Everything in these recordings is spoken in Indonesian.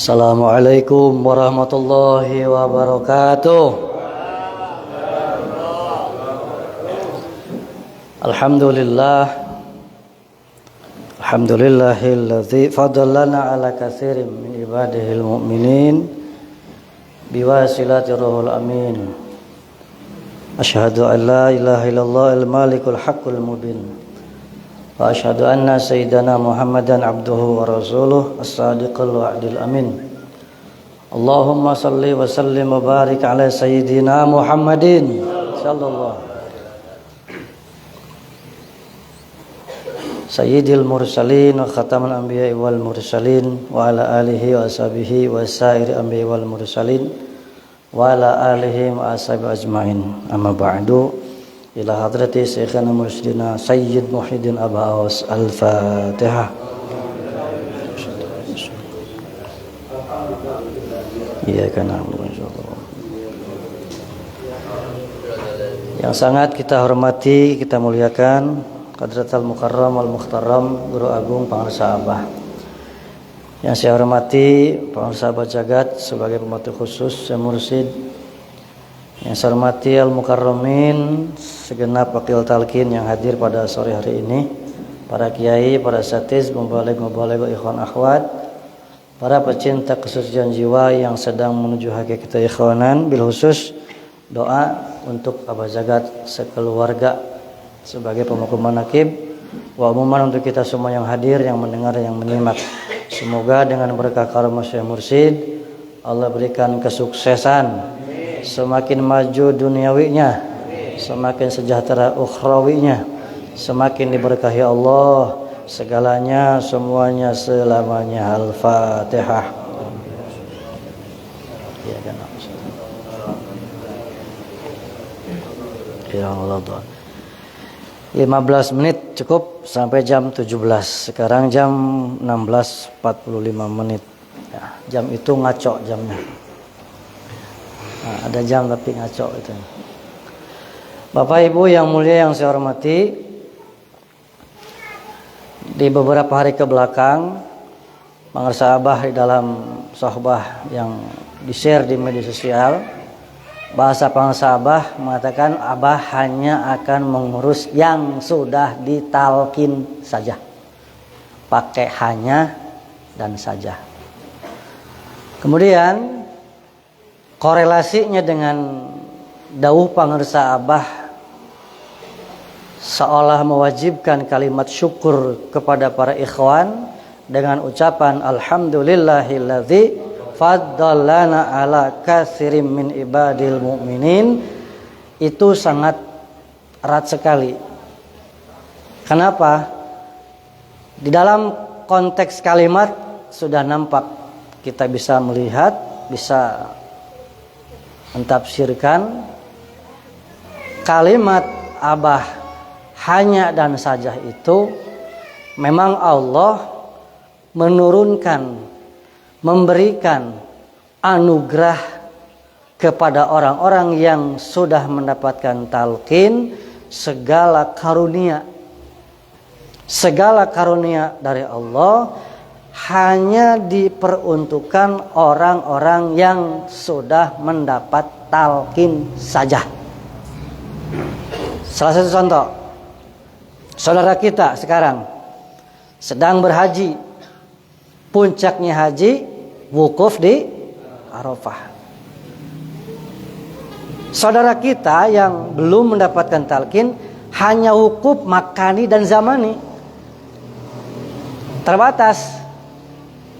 Assalamualaikum warahmatullahi wabarakatuh. Alhamdulillahilladzi fadallana ala katsirin min ibadihil mu'minin biwasilati ruhul amin. Asyhadu an la ilaha illallah al-malikul haqqul mubin. Wa asyhadu anna sayyidana Muhammadan abduhu wa rasuluh as-sadiqul wa'dil amin. Allahumma salli wa sallim wa barik ala sayyidina Muhammadin sallallahu sayyidil mursalin wa khatamal anbiya'i wal mursalin wa ala alihi wa ashabihi wa sairi anbiya'i wal mursalin wa ala alihi wa ashabihi ajmain. Amma ba'du. Ila hadrati Syekhana Mursyidina Sayyid Muhyiddin Aba Awas. Al-Fatihah. Iya kan. Yang sangat kita hormati, kita muliakan Qadratal Mukarram wal Mukhtaram Guru Agung Pangarsa Abah. Yang saya hormati Pangarsa Abah Jagat sebagai pembantu khusus Syekh Mursyid. Yang saya hormati Al-Mukarramin, segenap wakil talqin yang hadir pada sore hari ini, para kiai, para satiz, mubaligh ikhwan akhwat, para pecinta kesucian jiwa yang sedang menuju hakikat ikhwanan, bil khusus doa untuk Abah Jagat sekeluarga sebagai pemukul manaqib, wa umuman untuk kita semua yang hadir, yang mendengar, yang menyimak. Semoga dengan berkah karamah Syekh Mursyid Allah berikan kesuksesan, semakin maju duniawinya, semakin sejahtera ukhrawinya, semakin diberkahi Allah segalanya, semuanya, selamanya. Al-Fatihah. Ya Allah. 15 menit cukup sampai jam 17. Sekarang jam 16.45 menit. Ya, jam itu ngaco jamnya. Nah, ada jam tapi ngaco itu. Bapak Ibu yang mulia yang saya hormati, di beberapa hari ke belakang Pangarsa Abah di dalam sohbah yang di-share di media sosial, bahasa Pangarsa Abah mengatakan Abah hanya akan mengurus yang sudah ditalkin saja. Pakai hanya dan saja. Kemudian korelasinya dengan dawuh Pangarsa Abah seolah mewajibkan kalimat syukur kepada para ikhwan dengan ucapan alhamdulillahilladzi faddalana ala katsirin min ibadil mu'minin, itu sangat erat sekali. Kenapa? Di dalam konteks kalimat sudah nampak, kita bisa melihat, bisa mentafsirkan kalimat Abah hanya dan saja itu memang Allah menurunkan, memberikan anugerah kepada orang-orang yang sudah mendapatkan talqin segala karunia dari Allah hanya diperuntukkan orang-orang yang sudah mendapat talqin saja. Salah satu contoh, saudara kita sekarang sedang berhaji, puncaknya haji, wukuf di Arafah. Saudara kita yang belum mendapatkan talqin hanya wukuf makani dan zamani, terbatas.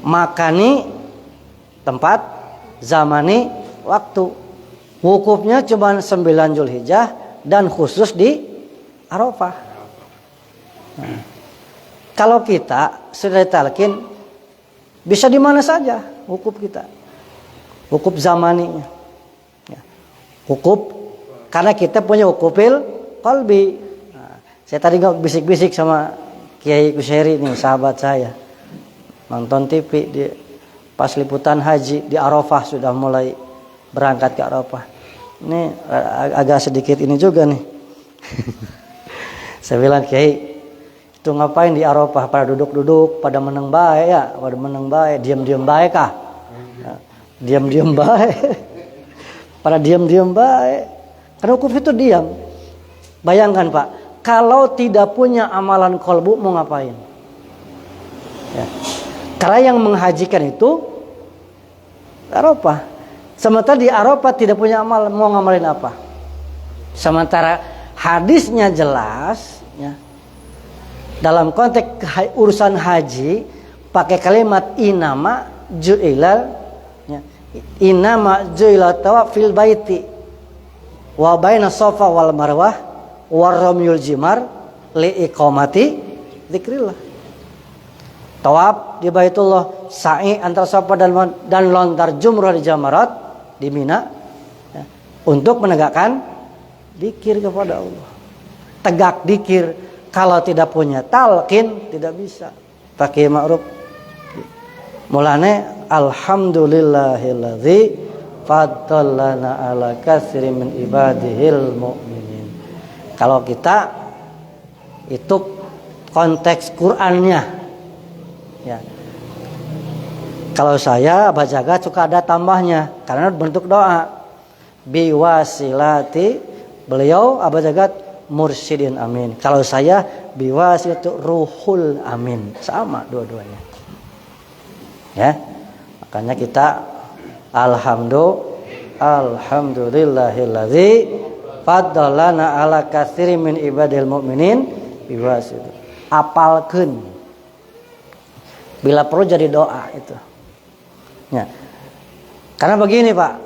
Makani tempat, zamani waktu. Wukufnya cuma 9 Zulhijjah dan khusus di Arafah. Nah, kalau kita sudah talqin bisa di mana saja wukuf kita. Wukuf zamaninya. Ya. Wukuf karena kita punya wukufil qalbi. Nah, saya tadi bisik-bisik sama Kiai Kusyeri nih, sahabat saya. Nonton TV pas liputan haji di Arafah, sudah mulai berangkat ke Arafah. Ini agak sedikit ini juga nih. Saya bilang, Kiai, itu ngapain di Arafah? Pada duduk-duduk, pada meneng bae ya, pada meneng bae, diam-diam bae kah? Nah, diam-diam baik. Pada diam-diam baik. Karena wukuf itu diam. Bayangkan Pak, kalau tidak punya amalan kolbu mau ngapain? Ya. Karena yang menghajikan itu Arafah. Sementara di Arafah tidak punya amal, mau ngamalin apa? Sementara hadisnya jelas, ya, dalam konteks urusan haji pakai kalimat inama ju'ilal, ya, inama ju'ilal tawaf fil baiti wa baina safa wal marwah waramyul jimar li iqamati dzikrillah. Tawaf di Baitullah, sa'i antara safa dan lontar jumrah di Jamarat di Mina, ya, untuk menegakkan dzikir kepada Allah. Tegak dzikir, kalau tidak punya talqin tidak bisa. Pakai ma'ruf. Mulane alhamdulillahilladzi faddalana ala katsirin min ibadihil mu'minin. Kalau kita itu konteks Qur'annya, ya. Kalau saya Abah Jagat suka ada tambahnya karena bentuk doa. Biwasilati, beliau Abah Jagat mursyidin amin. Kalau saya biwasilati ruhul amin. Sama dua-duanya. Ya. Makanya kita alhamdulillahilladzi faddalana ala katsirin min ibadil mu'minin biwasilati. Apalkeun. Bila perlu jadi doa itu. Ya. Karena begini Pak,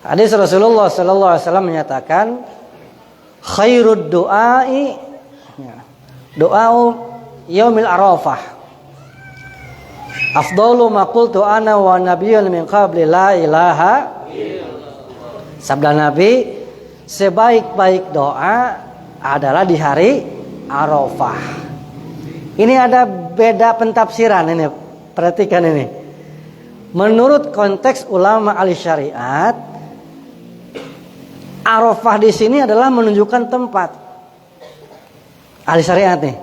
hadis Rasulullah sallallahu alaihi wasallam menyatakan khairud du'ai, ya, doa yaumil arafah. Afdalu ma qultu ana wa nabiyyun min qabli la ilaha illallah. Sabda Nabi, sebaik-baik doa adalah di hari Arafah. Ini ada beda pentafsiran ini. Perhatikan ini. Menurut konteks ulama ahli syariat, Arafah di sini adalah menunjukkan tempat. Ahli syariat nih,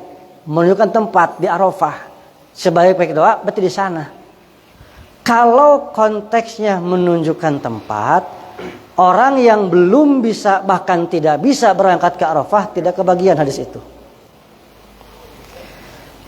menunjukkan tempat di Arafah. Sebaik-baik doa berarti di sana. Kalau konteksnya menunjukkan tempat, orang yang belum bisa bahkan tidak bisa berangkat ke Arafah tidak kebagian hadis itu.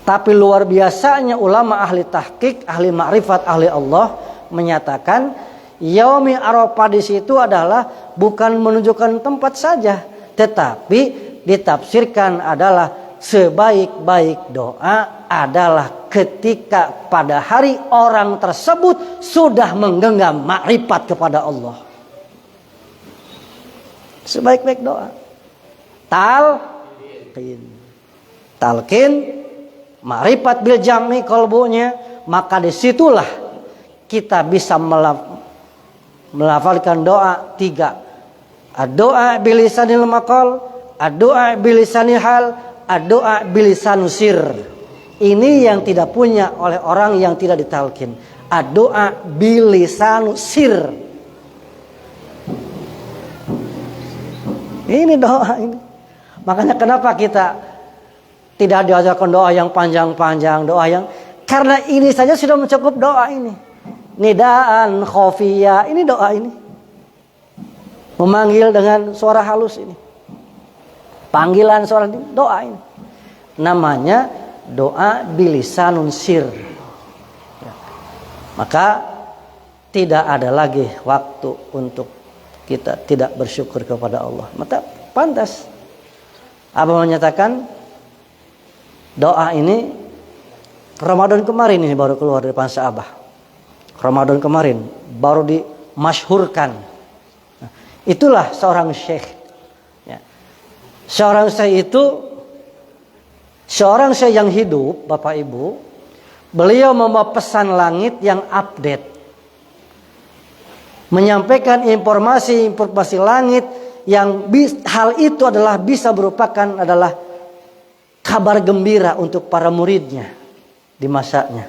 Tapi luar biasanya ulama ahli tahqiq, ahli ma'rifat, ahli Allah menyatakan yaumi Arafah di situ adalah bukan menunjukkan tempat saja, tetapi ditafsirkan adalah sebaik-baik doa adalah ketika pada hari orang tersebut sudah menggenggam ma'rifat kepada Allah. Sebaik-baik doa. Talqin ma'rifat bil jami qalbunya, maka disitulah kita bisa melafalkan doa 3. Doa bilisanil maqal, doa bilisanil hal, doa bilisanul sir. Ini yang tidak punya oleh orang yang tidak ditalqin. Doa bilisanul sir. Ini doa ini. Makanya kenapa kita tidak diajarkan doa yang panjang-panjang, doa yang karena ini saja sudah mencukup doa ini. Nidaan khafiyah, ini doa ini. Memanggil dengan suara halus ini. Panggilan suara ini, doa ini. Namanya doa bilisanun sir. Ya. Maka tidak ada lagi waktu untuk kita tidak bersyukur kepada Allah. Maka pantas Abah menyatakan doa ini Ramadan kemarin ini baru keluar dari Pansa Abah. Ramadan kemarin baru dimasyhurkan. Nah, itulah seorang syekh. Ya. Seorang syekh itu seorang syekh yang hidup, Bapak Ibu. Beliau membawa pesan langit yang update. Menyampaikan informasi langit yang hal itu adalah bisa merupakan adalah kabar gembira untuk para muridnya di masanya.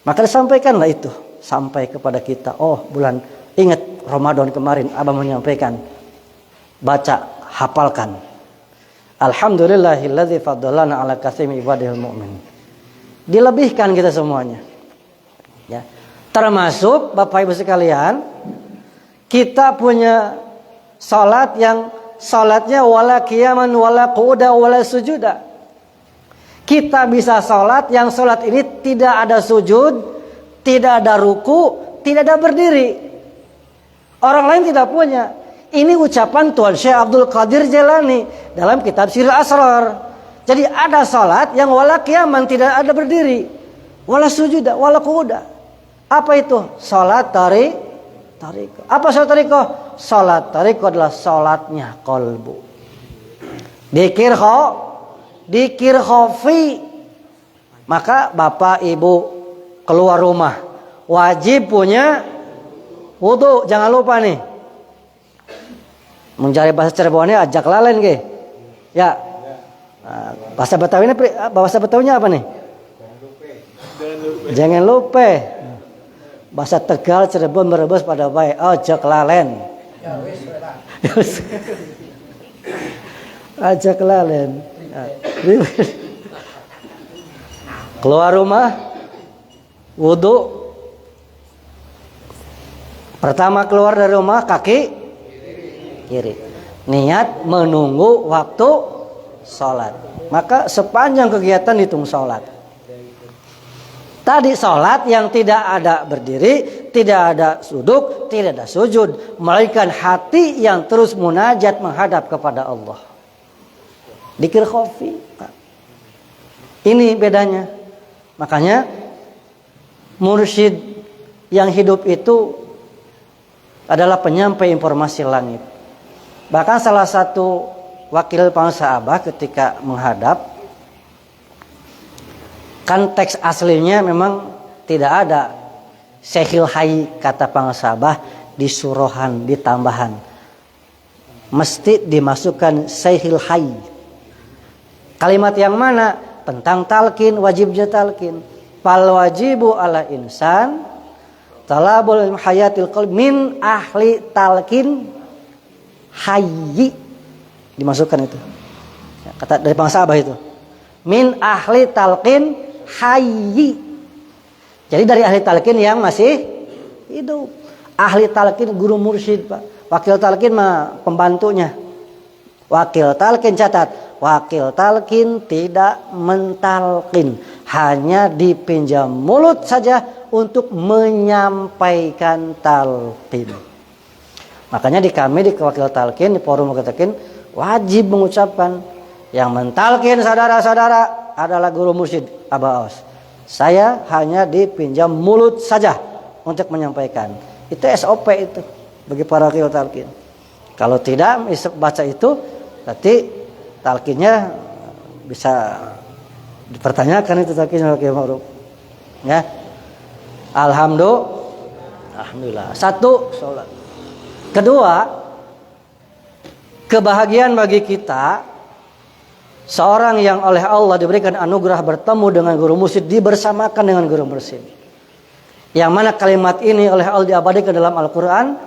Maka disampaikanlah itu sampai kepada kita. Oh, bulan ingat Ramadan kemarin Abah menyampaikan, baca, hafalkan. Alhamdulillahilladzi faddalana ala katsimi ibadil mu'min. Dilebihkan kita semuanya. Ya. Termasuk Bapak Ibu sekalian, kita punya salat yang salatnya wala qiyaman wala qu'uda wala sujuda. Kita bisa salat yang salat ini tidak ada sujud, tidak ada ruku, tidak ada berdiri. Orang lain tidak punya. Ini ucapan Tuan Syekh Abdul Qadir Jailani dalam kitab Sirrul Asrar. Jadi ada salat yang wala qiyaman, tidak ada berdiri, wala sujuda, wala qu'uda. Apa itu? Salat tariko. Apa salat tariko? Salat tariko adalah salatnya qalbu. Dikir khofi. Maka Bapak Ibu keluar rumah wajib punya wudu. Jangan lupa nih. Mencari bahasa Cirebonnya ajak lalen ke? Ya. Bahasa Betawinya apa nih? Jangan lupa. Bahasa Tegal Cirebon Brebes pada baik. Ajak lalen. Ajak lalen. Keluar rumah wudu. Pertama keluar dari rumah kaki kiri. Niat menunggu waktu sholat. Maka sepanjang kegiatan hitung sholat. Tadi sholat yang tidak ada berdiri, tidak ada duduk, tidak ada sujud, melainkan hati yang terus munajat menghadap kepada Allah. Dikir khofi. Ini bedanya. Makanya mursyid yang hidup itu adalah penyampai informasi langit. Bahkan salah satu wakil pangsaabah ketika menghadap, kan teks aslinya memang tidak ada Syekhil Hayy kata pangsaabah di surohan, di tambahan. Mesti dimasukkan Syekhil Hayy. Kalimat yang mana? Tentang talqin, wajibnya talqin. Fal wajibu ala insan talabul hayatil qalb min ahli talqin hayyi. Dimasukkan itu. Kata dari pangsaabah itu. Min ahli talqin hayyi. Jadi dari ahli talqin yang masih hidup. Ahli talqin guru mursyid, Pak. Wakil talqin mah pembantunya. Wakil talqin catat. Wakil talqin tidak mentalqin, hanya dipinjam mulut saja untuk menyampaikan talqin. Makanya di wakil talqin, di forum wakil talqin wajib mengucapkan yang mentalqin saudara-saudara adalah guru mursyid Abah Aus. Saya hanya dipinjam mulut saja untuk menyampaikan. Itu SOP itu bagi para wakil talqin. Kalau tidak baca itu, berarti talqinnya bisa dipertanyakan itu talqinnya ma'ruf. Ya. Alhamdulillah. Satu, sholat. Kedua, kebahagiaan bagi kita seorang yang oleh Allah diberikan anugerah bertemu dengan guru mursyid, dibersamakan dengan guru mursyid. Yang mana kalimat ini oleh Allah diabadikan dalam Al-Qur'an,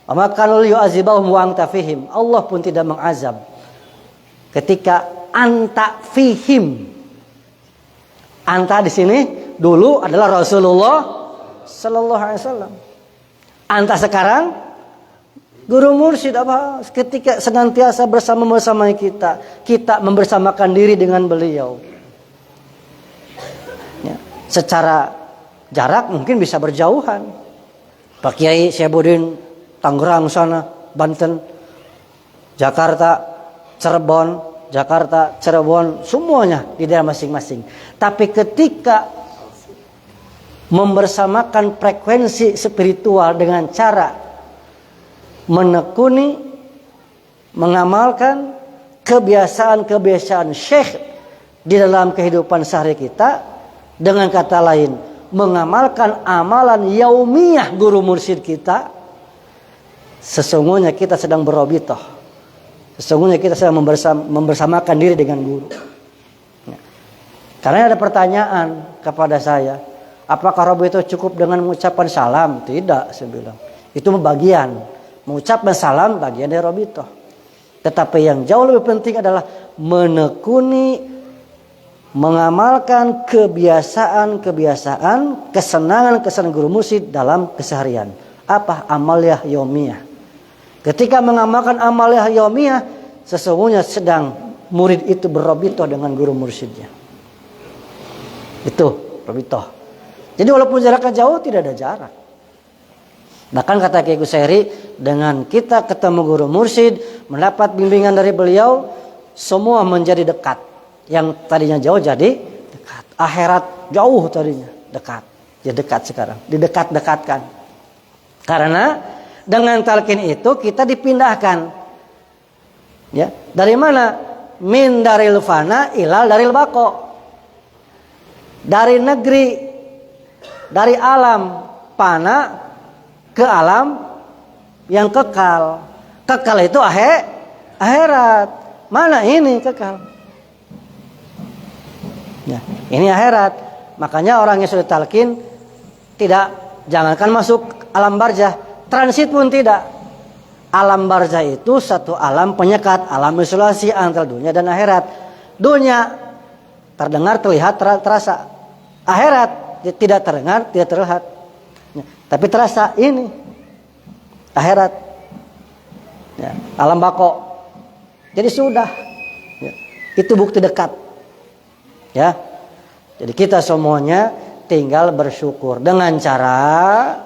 "Wa ma kana yu'adzibahum wa anta fihim." Allah pun tidak mengazab ketika anta fihim. Anta di sini dulu adalah Rasulullah sallallahu alaihi wasallam. Anta sekarang guru mursyid apa? Ketika senantiasa bersama kita, kita membersamakan diri dengan beliau. Ya, secara jarak mungkin bisa berjauhan. Pak Kiai Syaibudin Tangerang sana, Banten, Jakarta, Cirebon, semuanya di daerah masing-masing. Tapi ketika membersamakan frekuensi spiritual dengan cara menekuni, mengamalkan kebiasaan-kebiasaan syekh di dalam kehidupan sehari kita, dengan kata lain, mengamalkan amalan yaumiyah guru mursyid kita, sesungguhnya kita sedang berrobitoh. Sesungguhnya kita sedang membersamakan diri dengan guru. Karena ada pertanyaan kepada saya, apakah robitoh cukup dengan mengucapkan salam? Tidak, saya bilang. Itu bagian. Mengucapkan salam bagian dari robitoh. Tetapi yang jauh lebih penting adalah menekuni, mengamalkan kebiasaan-kebiasaan, kesenangan-kesenangan guru mursyid dalam keseharian. Apa? Amaliyah yaumiyah. Ketika mengamalkan amaliyah yaumiyah, sesungguhnya sedang murid itu berrabithah dengan guru mursyidnya. Itu rabithah. Jadi walaupun jaraknya jauh, tidak ada jarak. Bahkan kata Kiai Gusairi, dengan kita ketemu guru mursyid, mendapat bimbingan dari beliau, semua menjadi dekat. Yang tadinya jauh jadi dekat. Akhirat jauh tadinya, dekat. Jadi dekat sekarang, didekat-dekatkan. Karena dengan talqin itu kita dipindahkan. Ya, dari mana? Min daril fana ilal daril baqo. Dari negeri, dari alam fana ke alam yang kekal. Kekal itu akhirat. Mana ini kekal? Ya, ini akhirat. Makanya orang yang sudah talqin tidak, jangankan masuk alam barzah, transit pun tidak. Alam barzah itu satu alam penyekat, alam isolasi antara dunia dan akhirat. Dunia terdengar, terlihat, terasa. Akhirat tidak terdengar, tidak terlihat. Ya, tapi terasa ini akhirat. Ya, alam bako. Jadi sudah. Ya, itu bukti dekat. Ya. Jadi kita semuanya tinggal bersyukur dengan cara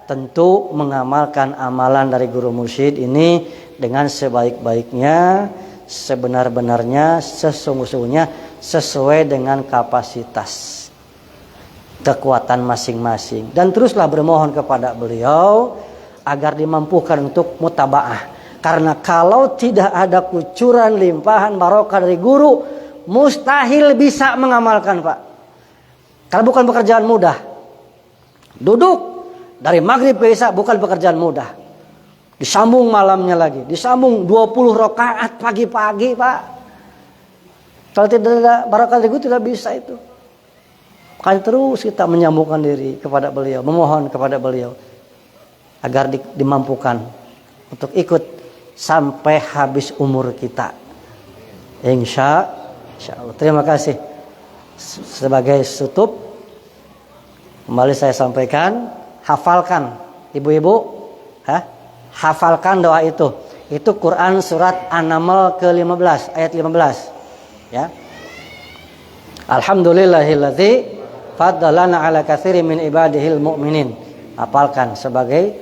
tentu mengamalkan amalan dari guru mursyid ini dengan sebaik-baiknya, sebenar-benarnya, sesungguh-sungguhnya, sesuai dengan kapasitas kekuatan masing-masing. Dan teruslah bermohon kepada beliau agar dimampukan untuk mutabaah. Karena kalau tidak ada kucuran limpahan barokah dari guru, mustahil bisa mengamalkan, Pak. Karena bukan pekerjaan mudah. Duduk dari maghrib ke isya bukan pekerjaan mudah. Disambung malamnya lagi. Disambung 20 rakaat pagi-pagi, Pak. Kalau tidak ada barokah dari guru tidak bisa itu. Makanya terus kita menyambungkan diri kepada beliau, memohon kepada beliau agar dimampukan untuk ikut sampai habis umur kita. Insya Allah. Terima kasih. Sebagai tutup, kembali saya sampaikan, hafalkan ibu-ibu, hafalkan doa itu. Itu Quran surat An-Naml ke-15 ayat 15. Ya. Alhamdulillahilladzi faddalana ala katsirin min ibadihil mu'minin. Hafalkan sebagai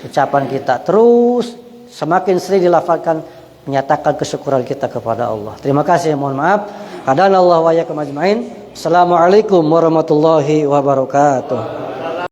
ucapan kita. Terus semakin sering dilafalkan, menyatakan kesyukuran kita kepada Allah. Terima kasih, mohon maaf. Hadanallahu wa iyyakum ajmain. Assalamualaikum warahmatullahi wabarakatuh.